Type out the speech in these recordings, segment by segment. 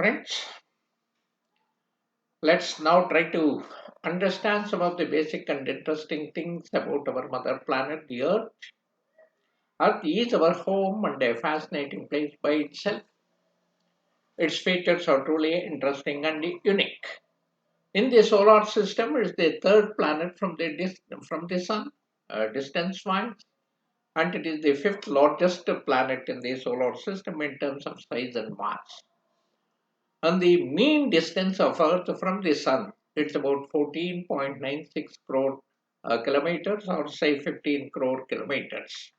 Friends, let's now try to understand some of the basic and interesting things about our mother planet, the Earth. Earth is our home and a fascinating place by itself. Its features are truly interesting and unique. In the solar system, it is the third planet from the Sun, distance-wise, and it is the fifth largest planet in the solar system in terms of size and mass. And the mean distance of Earth from the Sun, it's about 14.96 crore kilometers, or say 15 crore kilometers.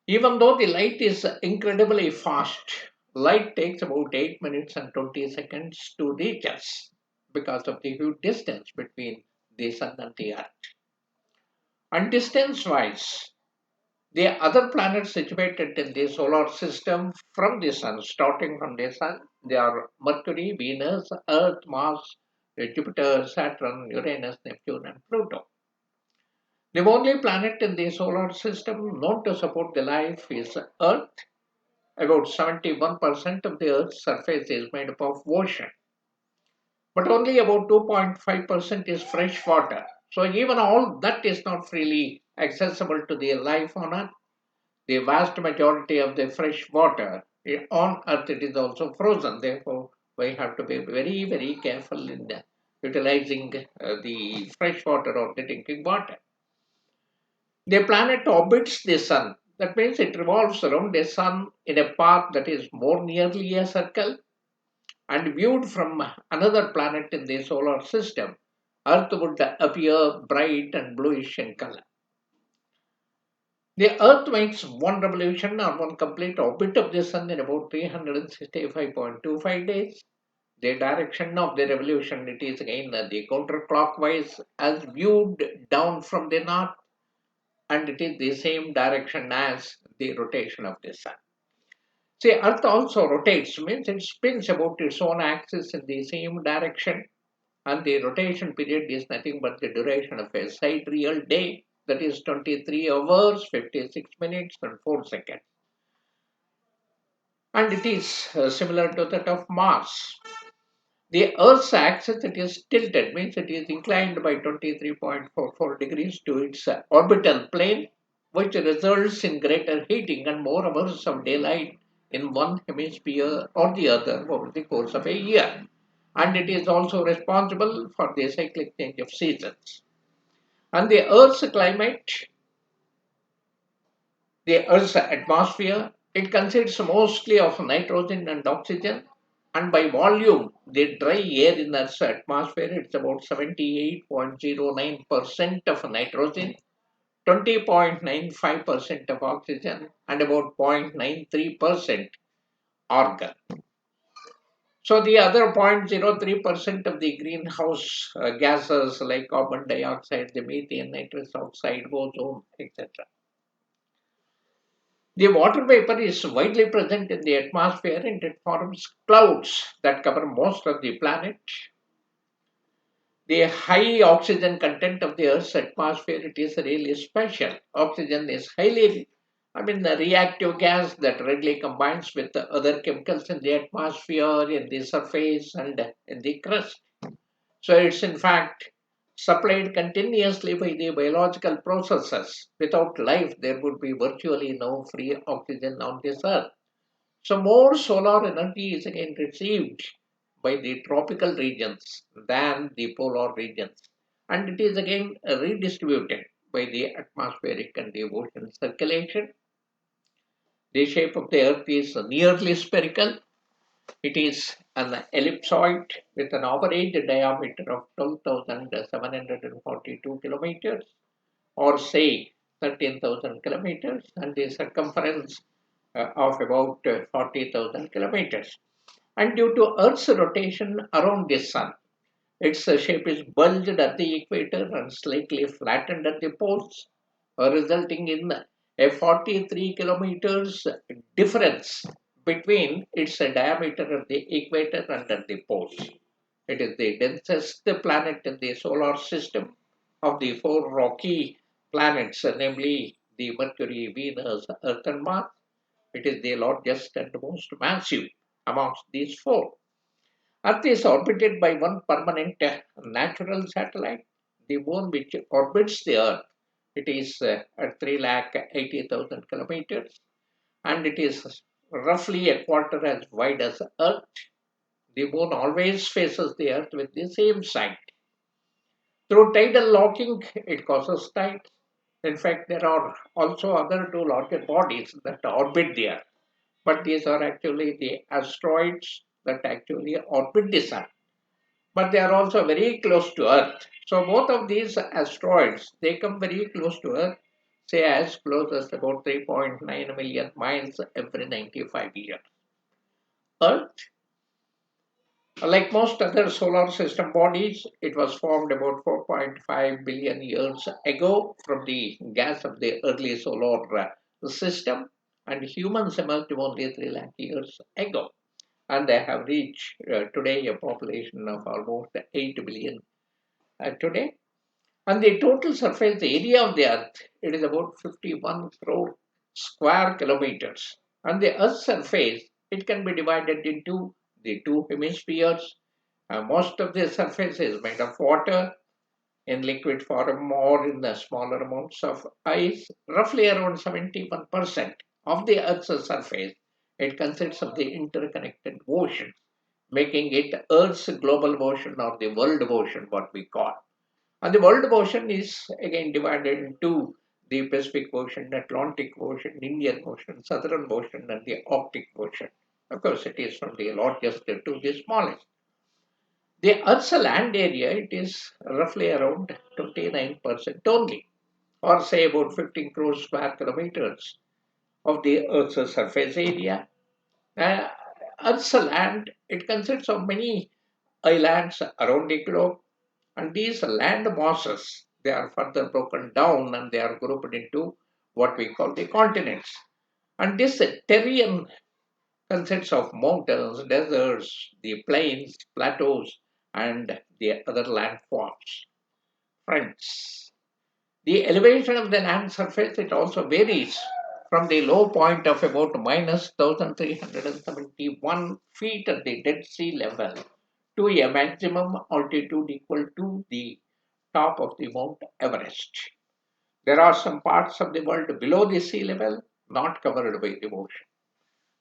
Even though the light is incredibly fast, light takes about 8 minutes and 20 seconds to reach us because of the huge distance between the Sun and the Earth. And distance wise, the other planets situated in the solar system from the Sun, starting from the Sun, they are Mercury, Venus, Earth, Mars, Jupiter, Saturn, Uranus, Neptune, and Pluto. The only planet in the solar system known to support the life is Earth. About 71% of the Earth's surface is made up of ocean, but only about 2.5% is fresh water. So even all that is not freely accessible to the life on Earth. The vast majority of the fresh water on Earth it is also frozen. Therefore, we have to be very, very careful in utilizing the fresh water or the drinking water. The planet orbits the Sun. That means it revolves around the Sun in a path that is more nearly a circle, and viewed from another planet in the solar system, Earth would appear bright and bluish in color. The Earth makes one revolution or one complete orbit of the Sun in about 365.25 days. The direction of the revolution, it is again the counterclockwise as viewed down from the north, and it is the same direction as the rotation of the Sun. See, Earth also rotates, means it spins about its own axis in the same direction, and the rotation period is nothing but the duration of a sidereal day, that is 23 hours, 56 minutes, and 4 seconds. And it is similar to that of Mars. The Earth's axis it is tilted, means it is inclined by 23.44 degrees to its orbital plane, which results in greater heating and more hours of daylight in one hemisphere or the other over the course of a year. And it is also responsible for the cyclic change of seasons. And the Earth's climate, the Earth's atmosphere, it consists mostly of nitrogen and oxygen, and by volume, the dry air in Earth's atmosphere, it's about 78.09% of nitrogen, 20.95% of oxygen, and about 0.93% argon. So the other 0.03% of the greenhouse gases like carbon dioxide, the methane, nitrous oxide, ozone, etc. The water vapor is widely present in the atmosphere and it forms clouds that cover most of the planet. The high oxygen content of the Earth's atmosphere, it is really special. Oxygen is a reactive gas that readily combines with the other chemicals in the atmosphere, in the surface, and in the crust. So it's in fact supplied continuously by the biological processes. Without life, there would be virtually no free oxygen on this earth. So more solar energy is again received by the tropical regions than the polar regions. And it is again redistributed by the atmospheric and the ocean circulation. The shape of the earth is nearly spherical. It is an ellipsoid with an average diameter of 12,742 kilometers, or say 13,000 kilometers, and the circumference of about 40,000 kilometers. And due to Earth's rotation around the Sun, its shape is bulged at the equator and slightly flattened at the poles, resulting in a 43 kilometers difference between its diameter at the equator and at the poles. It is the densest planet in the solar system of the four rocky planets, namely the Mercury, Venus, Earth, and Mars. It is the largest and most massive. amongst these four. Earth is orbited by one permanent natural satellite, the moon, which orbits the Earth. It is at 3,80,000 kilometers, and it is roughly a quarter as wide as Earth. The moon always faces the Earth with the same side. Through tidal locking, it causes tides. In fact, there are also other two larger bodies that orbit the Earth, but these are actually the asteroids that actually orbit the Sun. But they are also very close to Earth. So both of these asteroids, they come very close to Earth, say as close as about 3.9 million miles every 95 years. Earth, like most other solar system bodies, it was formed about 4.5 billion years ago from the gas of the early solar system, and humans emerged only 3 lakh years ago. And they have reached today a population of almost 8 billion today. And the total surface area of the Earth, it is about 51 crore square kilometers. And the Earth's surface, it can be divided into the two hemispheres. Most of the surface is made of water in liquid form or in the smaller amounts of ice. Roughly around 71% of the Earth's surface, it consists of the interconnected oceans, making it Earth's global ocean or the world ocean, what we call. And the world ocean is again divided into the Pacific Ocean, Atlantic Ocean, Indian Ocean, Southern Ocean, and the Arctic Ocean. Of course, it is from the largest to the smallest. The Earth's land area, it is roughly around 29% only, or say about 15 crore square kilometers of the Earth's surface area. Uh, Earth's land, it consists of many islands around the globe, and these land masses, they are further broken down and they are grouped into what we call the continents. And this terrain consists of mountains, deserts, the plains, plateaus, and the other landforms. Friends, the elevation of the land surface, it also varies from the low point of about minus 1371 feet at the Dead Sea level to a maximum altitude equal to the top of the Mount Everest. There are some parts of the world below the sea level not covered by the ocean.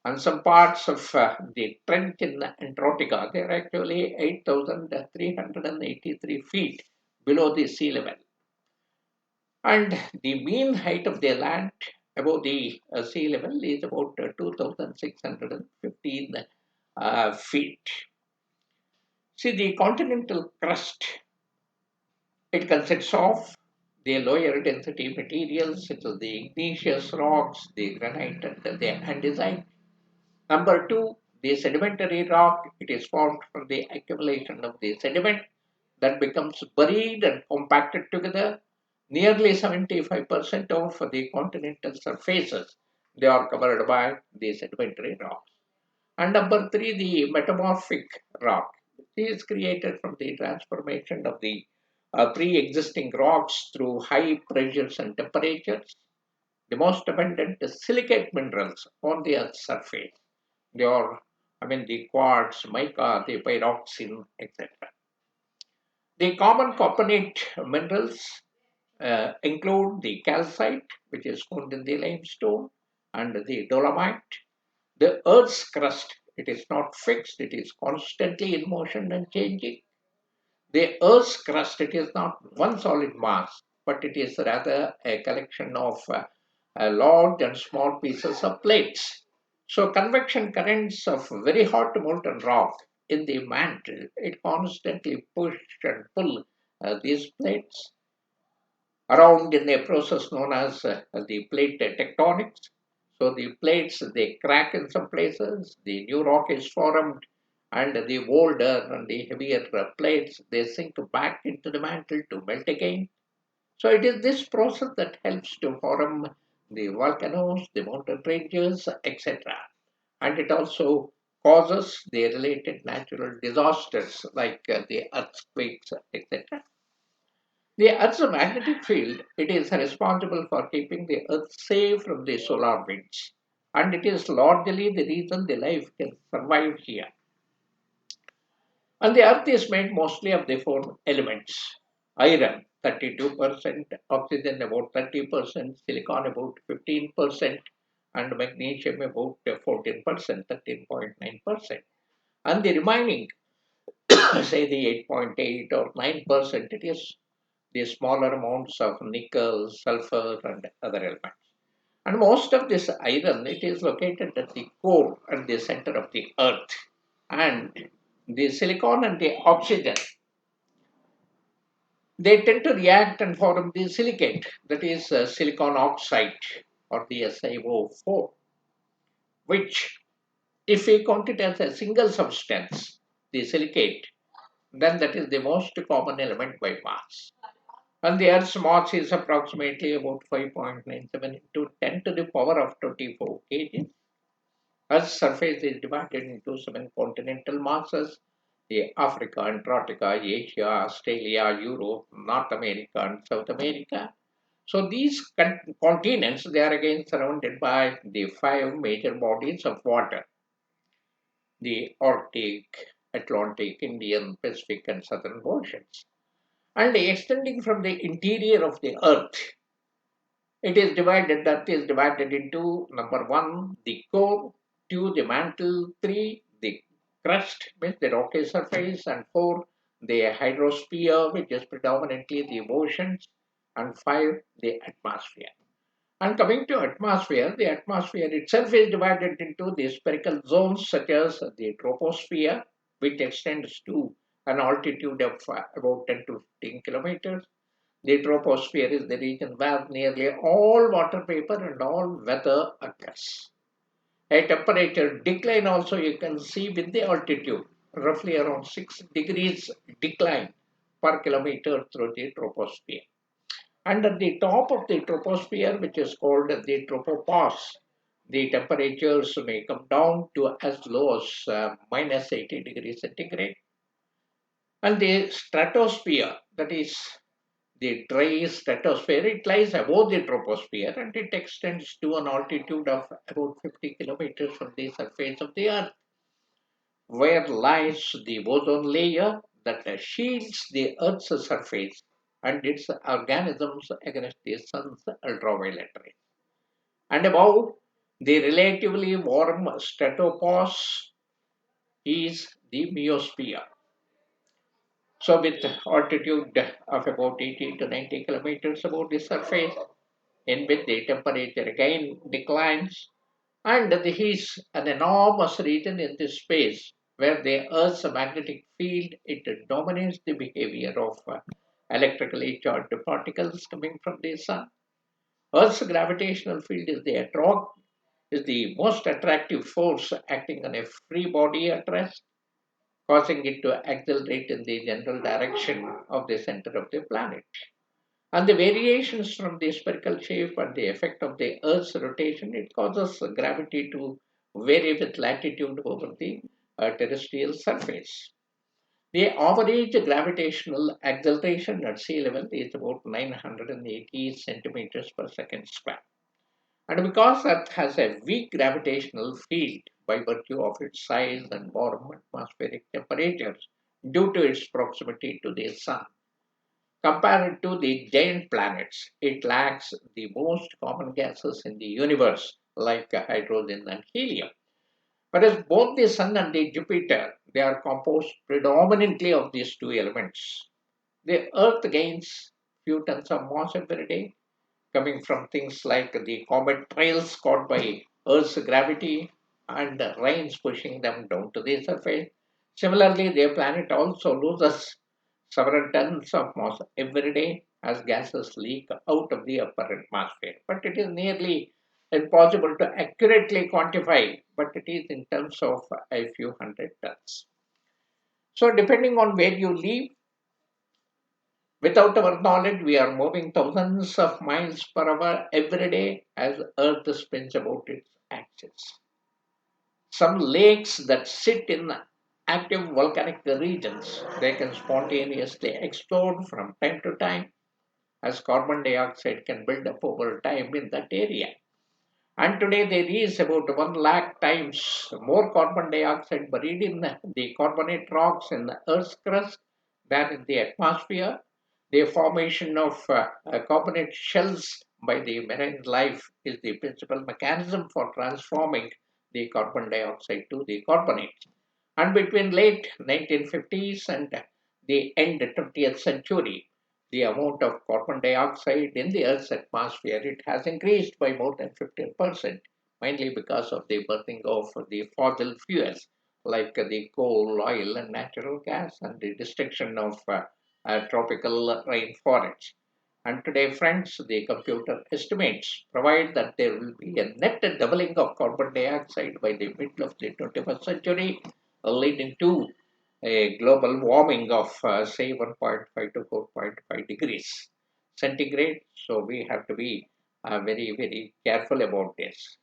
And some parts of the trench in Antarctica, they are actually 8,383 feet below the sea level. And the mean height of the land above the sea level is about 2,615 feet. See, the continental crust, it consists of the lower density materials, such as the igneous rocks, the granite, and the andesite. Number two, the sedimentary rock, it is formed from the accumulation of the sediment that becomes buried and compacted together. Nearly 75% of the continental surfaces, they are covered by the sedimentary rocks. And number three, the metamorphic rock. It is created from the transformation of the pre-existing rocks through high pressures and temperatures. The most abundant silicate minerals on the Earth's surface. They are, the quartz, mica, the pyroxene, etc. The common carbonate minerals include the calcite, which is found in the limestone, and the dolomite. The Earth's crust, it is not fixed, it is constantly in motion and changing. The Earth's crust, it is not one solid mass, but it is rather a collection of large and small pieces of plates. So convection currents of very hot molten rock in the mantle, it constantly push and pull these plates around in a process known as the plate tectonics. So the plates, they crack in some places, the new rock is formed, and the older and the heavier plates, they sink back into the mantle to melt again. So it is this process that helps to form the volcanoes, the mountain ranges, etc. And it also causes the related natural disasters like the earthquakes, etc. The Earth's magnetic field, it is responsible for keeping the Earth safe from the solar winds. and it is largely the reason the life can survive here. And the earth is made mostly of the four elements: iron, 32%, oxygen about 30%, silicon about 15%, and magnesium about 14%, 13.9%. And the remaining, say the 8.8 or 9%, it is the smaller amounts of nickel, sulfur, and other elements. And most of this iron, it is located at the core and the center of the earth. And the silicon and the oxygen, they tend to react and form the silicate, that is silicon oxide or the SiO4, which, if we count it as a single substance, the silicate, then that is the most common element by mass. And the Earth's mass is approximately about 5.97 into 10 to the power of 24 kg. Earth's surface is divided into seven continental masses: the Africa, Antarctica, Asia, Australia, Europe, North America, and South America. So these continents, they are again surrounded by the five major bodies of water: the Arctic, Atlantic, Indian, Pacific, and Southern oceans. And extending from the interior of the Earth, Earth is divided into number one, the core; two, the mantle; three, the crust, means the rocky surface; and four, the hydrosphere, which is predominantly the oceans; and five, the atmosphere. And coming to atmosphere, the atmosphere itself is divided into the spherical zones such as the troposphere, which extends to an altitude of about 10 to 15 kilometers. The troposphere is the region where nearly all water vapor and all weather occurs. A temperature decline also you can see with the altitude, roughly around 6 degrees decline per kilometer through the troposphere. And at the top of the troposphere, which is called the tropopause, the temperatures may come down to as low as minus 80 degrees centigrade. And the stratosphere, that is the dry stratosphere, it lies above the troposphere and it extends to an altitude of about 50 kilometers from the surface of the Earth, where lies the ozone layer that shields the Earth's surface and its organisms against the sun's ultraviolet rays. And above the relatively warm stratopause is the meosphere. So, with altitude of about 80 to 90 kilometers above the surface, in which the temperature again declines, and there is an enormous region in this space where the Earth's magnetic field, it dominates the behavior of electrically charged particles coming from the sun. Earth's gravitational field is the most attractive force acting on a free body at rest, causing it to accelerate in the general direction of the center of the planet. And the variations from the spherical shape and the effect of the Earth's rotation, it causes gravity to vary with latitude over the terrestrial surface. The average gravitational acceleration at sea level is about 980 centimeters per second square. And because Earth has a weak gravitational field by virtue of its size and warm atmospheric temperatures due to its proximity to the Sun, compared to the giant planets, it lacks the most common gases in the universe, like hydrogen and helium. Whereas both the Sun and the Jupiter, they are composed predominantly of these two elements. The Earth gains few tons of mass every day, coming from things like the comet trails caught by Earth's gravity and the rains pushing them down to the surface. Similarly, the planet also loses several tons of mass every day as gases leak out of the upper atmosphere. But it is nearly impossible to accurately quantify, but it is in terms of a few hundred tons. So, depending on where you live, without our knowledge, we are moving thousands of miles per hour every day as Earth spins about its axis. Some lakes that sit in active volcanic regions, they can spontaneously explode from time to time as carbon dioxide can build up over time in that area. And today there is about 1 lakh times more carbon dioxide buried in the carbonate rocks in the Earth's crust than in the atmosphere. The formation of carbonate shells by the marine life is the principal mechanism for transforming the carbon dioxide to the carbonate. And between late 1950s and the end 20th century, the amount of carbon dioxide in the Earth's atmosphere it has increased by more than 15%, mainly because of the burning of the fossil fuels like the coal, oil, and natural gas, and the destruction of tropical rainforests. And today, friends, the computer estimates provide that there will be a net doubling of carbon dioxide by the middle of the 21st century, leading to a global warming of, say, 1.5 to 4.5 degrees centigrade. So we have to be very, very careful about this.